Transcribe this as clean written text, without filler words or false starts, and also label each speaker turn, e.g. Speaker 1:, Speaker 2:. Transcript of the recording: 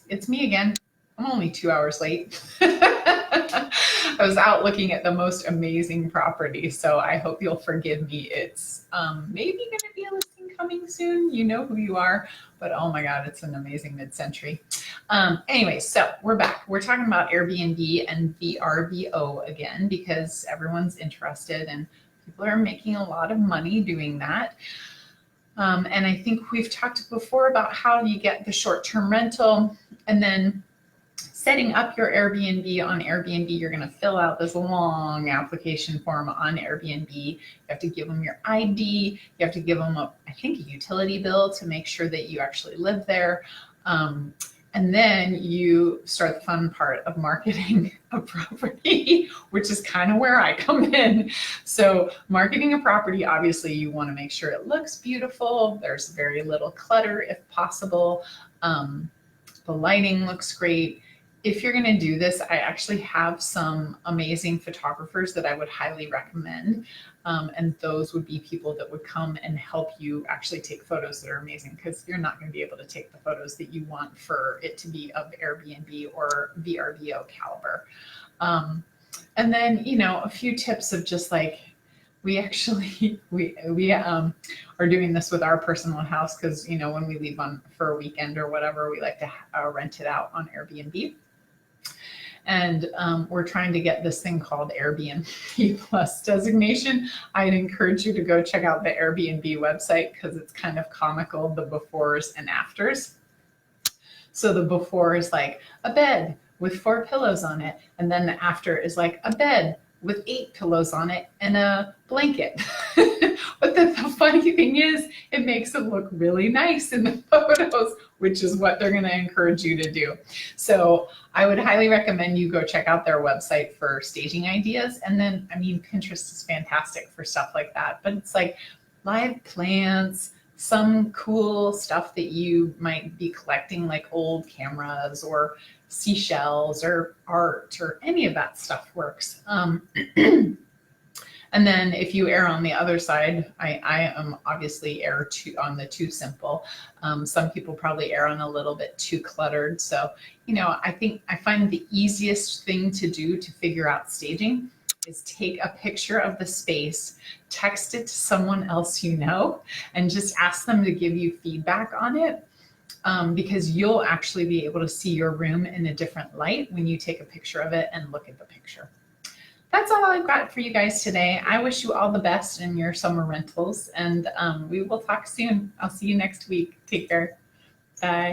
Speaker 1: it's me again. I'm only 2 hours late. I was out looking at the most amazing property, so I hope you'll forgive me. It's maybe going to be a listing coming soon. You know who you are, but oh my God, it's an amazing mid-century. Anyway, so we're back. We're talking about Airbnb and VRBO again because everyone's interested and people are making a lot of money doing that. And I think we've talked before about how you get the short-term rental and then setting up your Airbnb on Airbnb. You're going to fill out this long application form on Airbnb. You have to give them your ID. You have to give them, I think, a utility bill to make sure that you actually live there. And then you start the fun part of marketing a property, which is kind of where I come in. So marketing a property, obviously you want to make sure it looks beautiful. There's very little clutter if possible. The lighting looks great. If you're going to do this, I actually have some amazing photographers that I would highly recommend. And those would be people that would come and help you actually take photos that are amazing, because you're not going to be able to take the photos that you want for it to be of Airbnb or VRBO caliber. And then, you know, a few tips of just like, we are doing this with our personal house because, you know, when we leave on for a weekend or whatever, we like to rent it out on Airbnb. And we're trying to get this thing called Airbnb Plus designation. I'd encourage you to go check out the Airbnb website because it's kind of comical, the befores and afters. So the before is like a bed with 4 pillows on it. And then the after is like a bed with 8 pillows on it and a blanket. But the funny thing is, it makes it look really nice in the photos, which is what they're going to encourage you to do. So I would highly recommend you go check out their website for staging ideas. And then, I mean, Pinterest is fantastic for stuff like that, but it's like live plants, some cool stuff that you might be collecting, like old cameras or seashells or art or any of that stuff works. And then if you err on the other side, I am obviously on the too simple. Some people probably err on a little bit too cluttered. So, you know, I find the easiest thing to do to figure out staging is take a picture of the space, text it to someone else you know, and just ask them to give you feedback on it. Because you'll actually be able to see your room in a different light when you take a picture of it and look at the picture. That's all I've got for you guys today. I wish you all the best in your summer rentals, and we will talk soon. I'll see you next week. Take care. Bye.